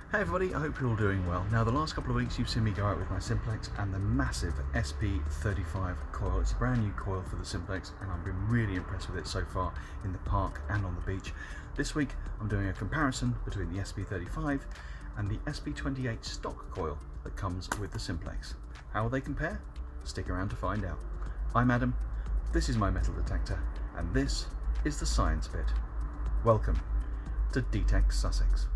Hey everybody, I hope you're all doing well. Now the last couple of weeks you've seen me go out with my Simplex and the massive SP35 coil. It's a brand new coil for the Simplex and I've been really impressed with it so far in the park and on the beach. This week I'm doing a comparison between the SP35 and the SP28 stock coil that comes with the Simplex. How will they compare? Stick around to find out. I'm Adam, this is my metal detector, and this is the science bit. Welcome to D-Tekt Sussex.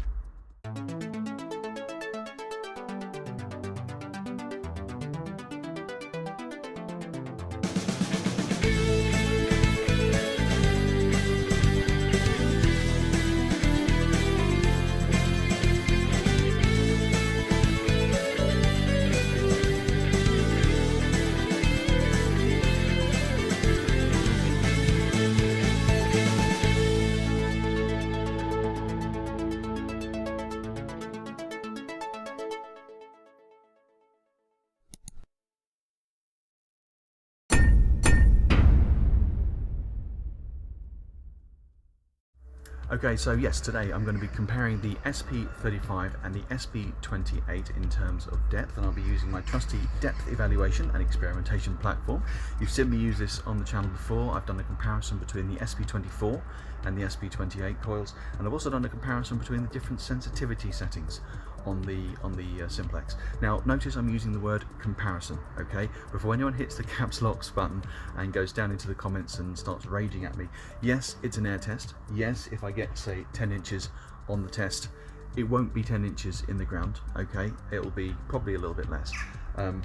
Okay, so yes, today I'm going to be comparing the SP35 and the SP28 in terms of depth, and I'll be using my trusty depth evaluation and experimentation platform. You've seen me use this on the channel before. I've done a comparison between the SP24 and the SP28 coils, and I've also done a comparison between the different sensitivity settings on the Simplex. Now notice I'm using the word comparison, okay? Before anyone hits the caps lock button and goes down into the comments and starts raging at me, yes, it's an air test. Yes, if I get say 10 inches on the test, it won't be 10 inches in the ground, okay? It'll be probably a little bit less.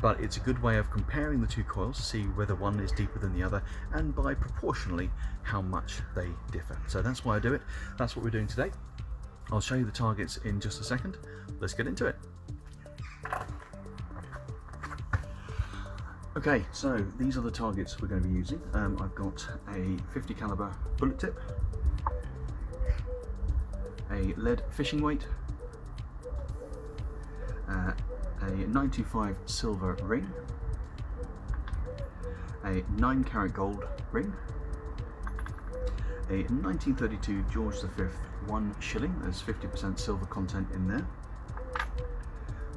But it's a good way of comparing the two coils to see whether one is deeper than the other, and by proportionally how much they differ. So that's why I do it. That's what we're doing today. I'll show you the targets in just a second. Let's get into it. Okay, so these are the targets we're going to be using. I've got a 50 caliber bullet tip, a lead fishing weight, a 925 silver ring, a 9 karat gold ring, a 1932 George V 1 shilling, there's 50% silver content in there.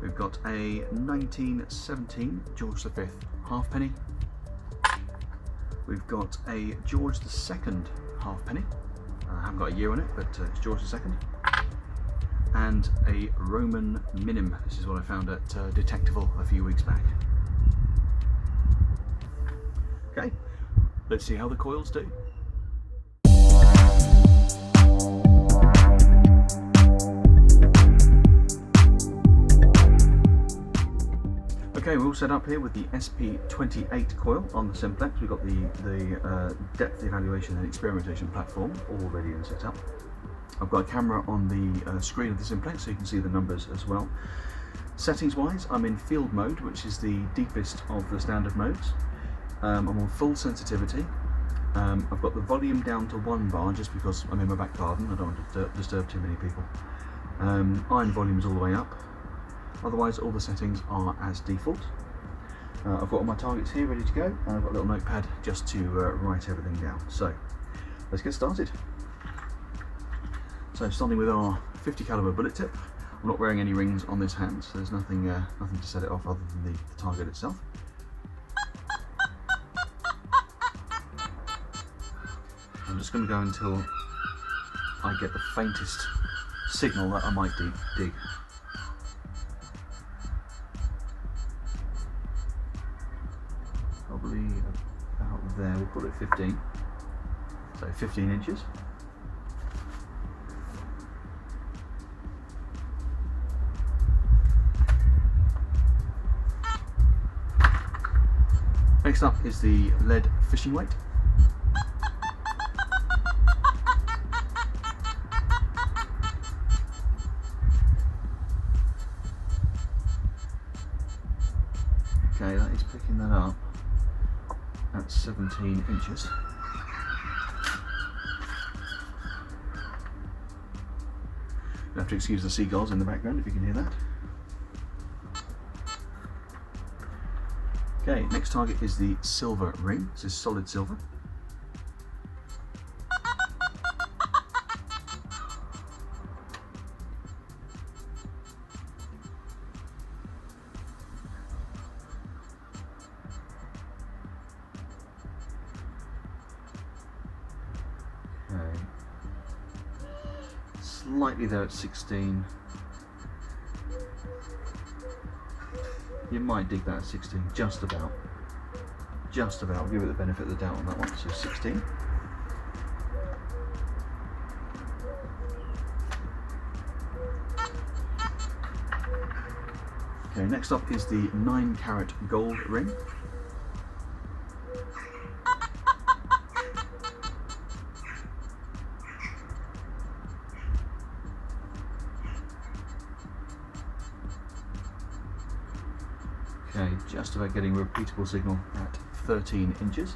We've got a 1917 George V halfpenny. We've got a George II halfpenny. I haven't got a year on it, but it's George II. And a Roman minim. This is what I found at Detectival a few weeks back. Okay, let's see how the coils do. Okay, we're all set up here with the SP28 coil on the Simplex. We've got the depth evaluation and experimentation platform all ready and set up. I've got a camera on the screen of the Simplex so you can see the numbers as well. Settings wise, I'm in field mode, which is the deepest of the standard modes. I'm on full sensitivity. I've got the volume down to 1 bar just because I'm in my back garden. I don't want to disturb too many people. Iron volume is all the way up. Otherwise, all the settings are as default. I've got all my targets here ready to go, and I've got a little notepad just to write everything down. So, let's get started. So, starting with our 50 caliber bullet tip. I'm not wearing any rings on this hand, so there's nothing to set it off other than the target itself. I'm just going to go until I get the faintest signal that I might dig. Probably about there, we'll call it 15. So 15 inches. Next up is the lead fishing weight. Okay, that is picking that up at 17 inches. You have to excuse the seagulls in the background if you can hear that. Okay, next target is the silver ring. This is solid silver. slightly there at 16. You might dig that at 16, just about. Just about. I'll give it the benefit of the doubt on that one. So 16. Okay, next up is the 9-carat gold ring. Okay, just about getting a repeatable signal at 13 inches.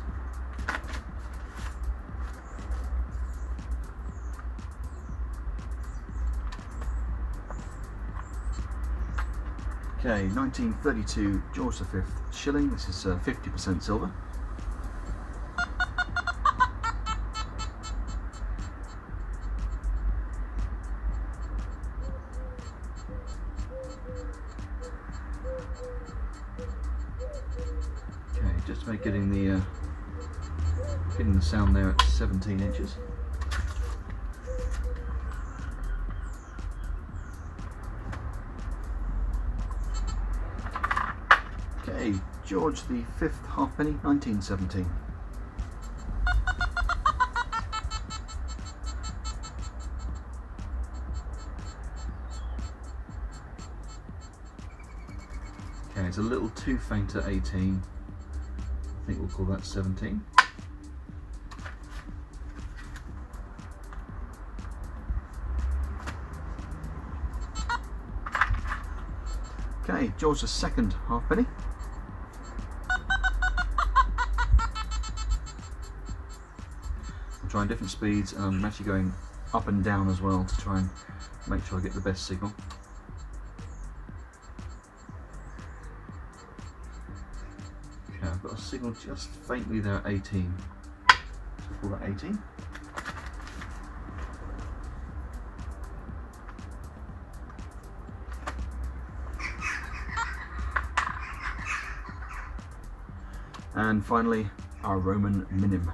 Okay, 1932 George V shilling. This is 50% silver. Okay, just about getting the sound there at 17 inches. Okay, George V halfpenny, 1917. Okay, it's a little too faint at 18. I think we'll call that 17. Okay, George II halfpenny. I'm trying different speeds, and I'm actually going up and down as well to try and make sure I get the best signal. Okay, I've got a signal just faintly there at 18. So we'll call that 18. And finally, our Roman minim.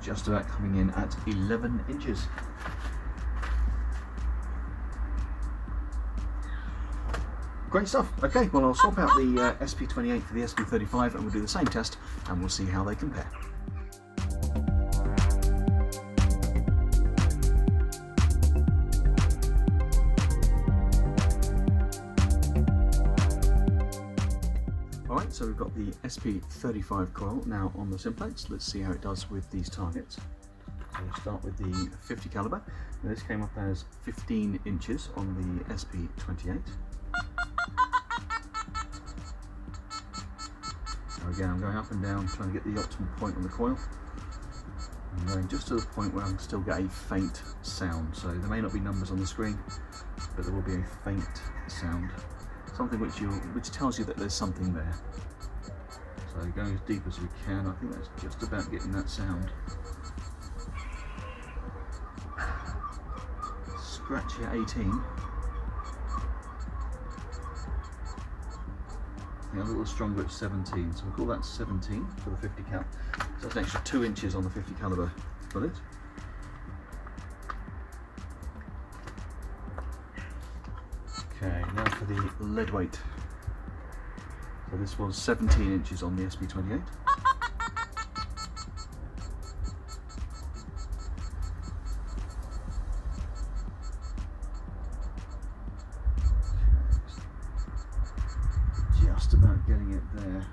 Just about coming in at 11 inches. Great stuff. Okay, well, I'll swap out the SP28 for the SP35 and we'll do the same test and we'll see how they compare. Alright, so we've got the SP35 coil now on the Simplex. Let's see how it does with these targets. So we'll start with the 50 caliber. Now this came up as 15 inches on the SP28. So again, I'm going up and down, trying to get the optimal point on the coil. I'm going just to the point where I can still get a faint sound. So there may not be numbers on the screen, but there will be a faint sound. Something which tells you that there's something there. So going as deep as we can, I think that's just about getting that sound. Scratchy at 18. A little stronger at 17, so we'll call that 17 for the 50 cal. So that's an extra 2 inches on the 50 caliber bullet. Okay, now for the lead weight. So this was 17 inches on the SP28. Just about getting it there.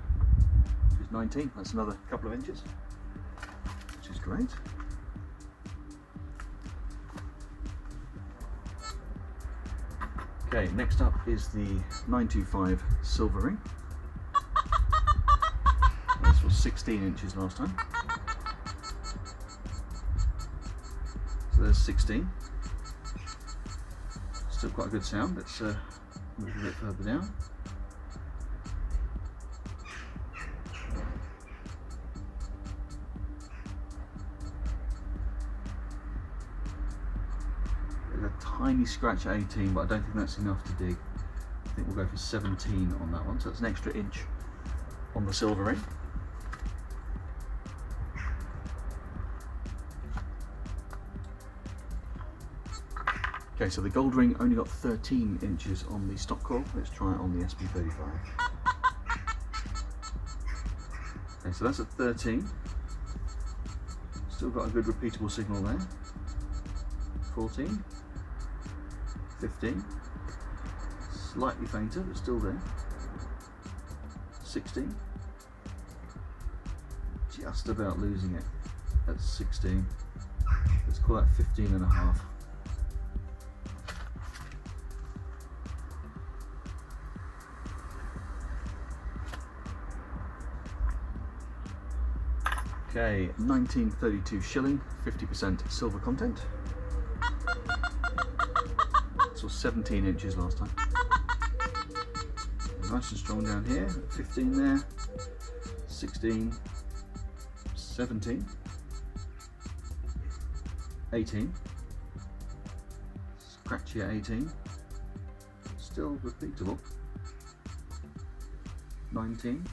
Which is 19, that's another couple of inches, which is great. Okay, next up is the 925 silver ring. This was 16 inches last time. So there's 16. Still quite a good sound. Let's move a bit further down. Tiny scratch at 18, but I don't think that's enough to dig. I think we'll go for 17 on that one, so that's an extra inch on the silver ring. Okay, so the gold ring only got 13 inches on the stock coil. Let's try it on the SP35. Okay, so that's at 13. Still got a good repeatable signal there. 14, 15, slightly fainter but still there. 16, just about losing it at 16. Let's call that 15 and a half. Okay, 1932 shilling, 50% silver content. This was 17 inches last time. Nice and strong down here, 15 there, 16, 17, 18, scratchy at 18, still repeatable, 19,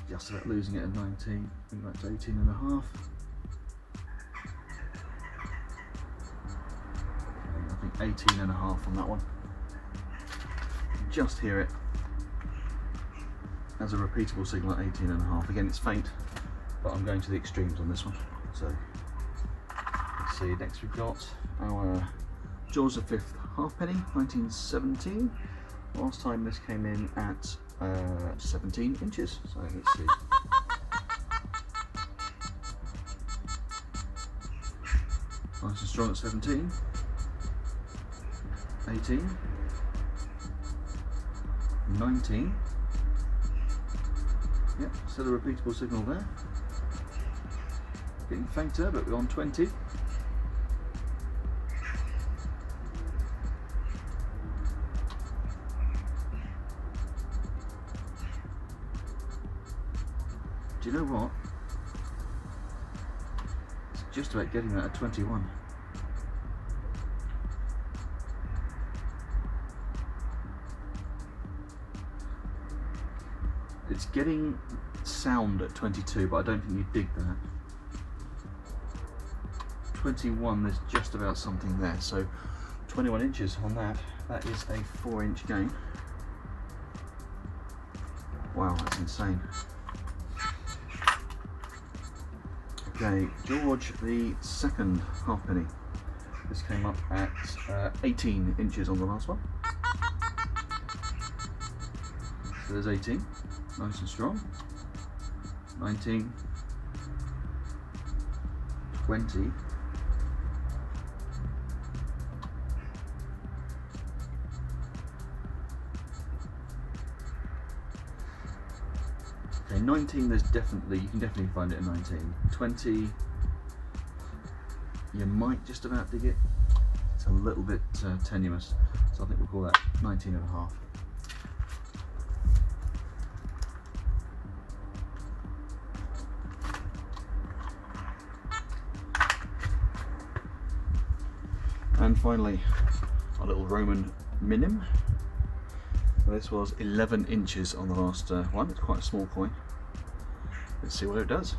just about losing it at 19, I think that's 18 and a half. Okay, I think 18 and a half on that one. Just hear it as a repeatable signal at 18 and a half. Again, it's faint, but I'm going to the extremes on this one. So let's see, next we've got our Jaws of Fifth halfpenny, 1917. Last time this came in at 17 inches, so let's see. Nice and strong at 17, 18, 19, yep, still a repeatable signal there. Getting fainter, but we're on 20. Do you know what? It's just about getting that at 21. It's getting sound at 22, but I don't think you dig that. 21, there's just about something there. So 21 inches on that. That is a 4-inch gain. Wow, that's insane. Okay, George the Second halfpenny. This came up at 18 inches on the last one. So there's 18, nice and strong. 19, 20, okay, 19 there's definitely, you can definitely find it at 19. 20, you might just about dig it. It's a little bit tenuous, so I think we'll call that 19 and a half. And finally, our little Roman minim. This was 11 inches on the last one. It's quite a small coin. Let's see what it does.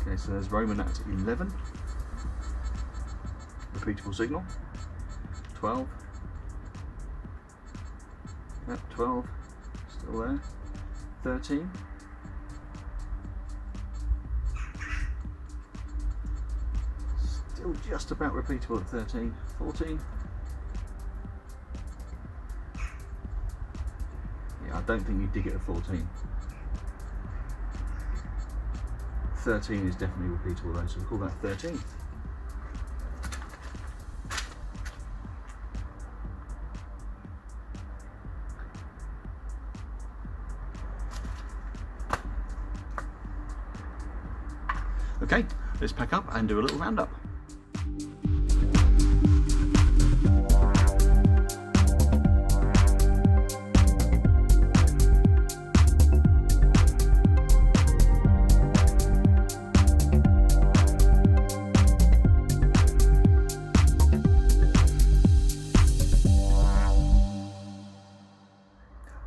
Okay, so there's Roman at 11. Repeatable signal. 12. Yep, 12. Still there. 13. Still just about repeatable at 13. 14. Yeah, I don't think you dig it at 14. 13 is definitely repeatable though, so we'll call that 13. Okay, let's pack up and do a little roundup.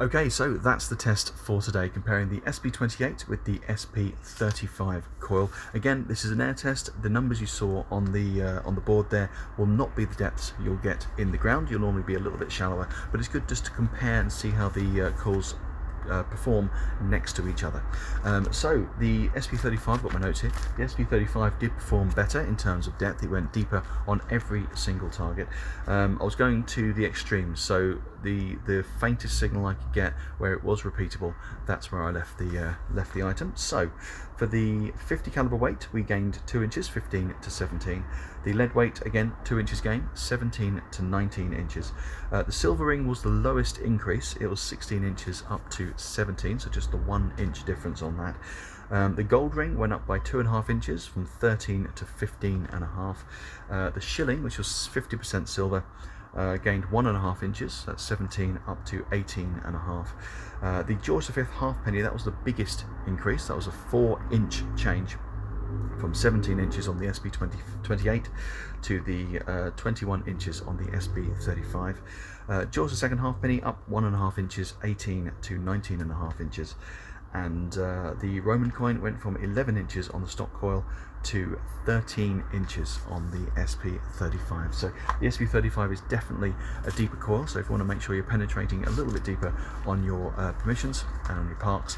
Okay, so that's the test for today, comparing the SP28 with the SP35 coil. Again, this is an air test. The numbers you saw on the board there will not be the depths you'll get in the ground. You'll normally be a little bit shallower, but it's good just to compare and see how the coils perform next to each other. So the SP35, got my notes here, the SP35 did perform better in terms of depth. It went deeper on every single target. I was going to the extremes, so the faintest signal I could get where it was repeatable, that's where I left the item. So for the 50 caliber weight, we gained 2 inches, 15 to 17. The lead weight, again, 2 inches gain, 17 to 19 inches. The silver ring was the lowest increase. It was 16 inches up to 17, so just the 1 inch difference on that. The gold ring went up by 2.5 inches, from 13 to 15.5. The shilling, which was 50% silver, gained 1.5 inches, that's 17 up to 18.5. The George V halfpenny, that was the biggest increase. That was a 4-inch change, from 17 inches on the SP28 to the 21 inches on the SP35. George II halfpenny up 1.5 inches, 18 to 19.5 inches. And the Roman coin went from 11 inches on the stock coil to 13 inches on the SP35. So the SP35 is definitely a deeper coil, so if you want to make sure you're penetrating a little bit deeper on your permissions and on your parks,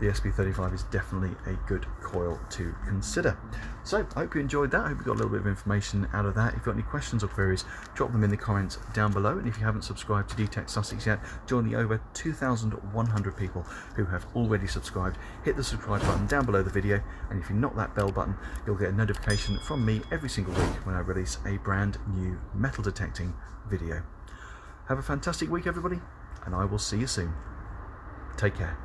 the SP35 is definitely a good coil to consider. So I hope you enjoyed that. I hope you got a little bit of information out of that. If you've got any questions or queries, drop them in the comments down below. And if you haven't subscribed to D-Tekt Sussex yet, join the over 2,100 people who have already subscribed. Hit the subscribe button down below the video, and if you knock that bell button, you'll get a notification from me every single week when I release a brand new metal detecting video. Have a fantastic week, everybody, and I will see you soon. Take care.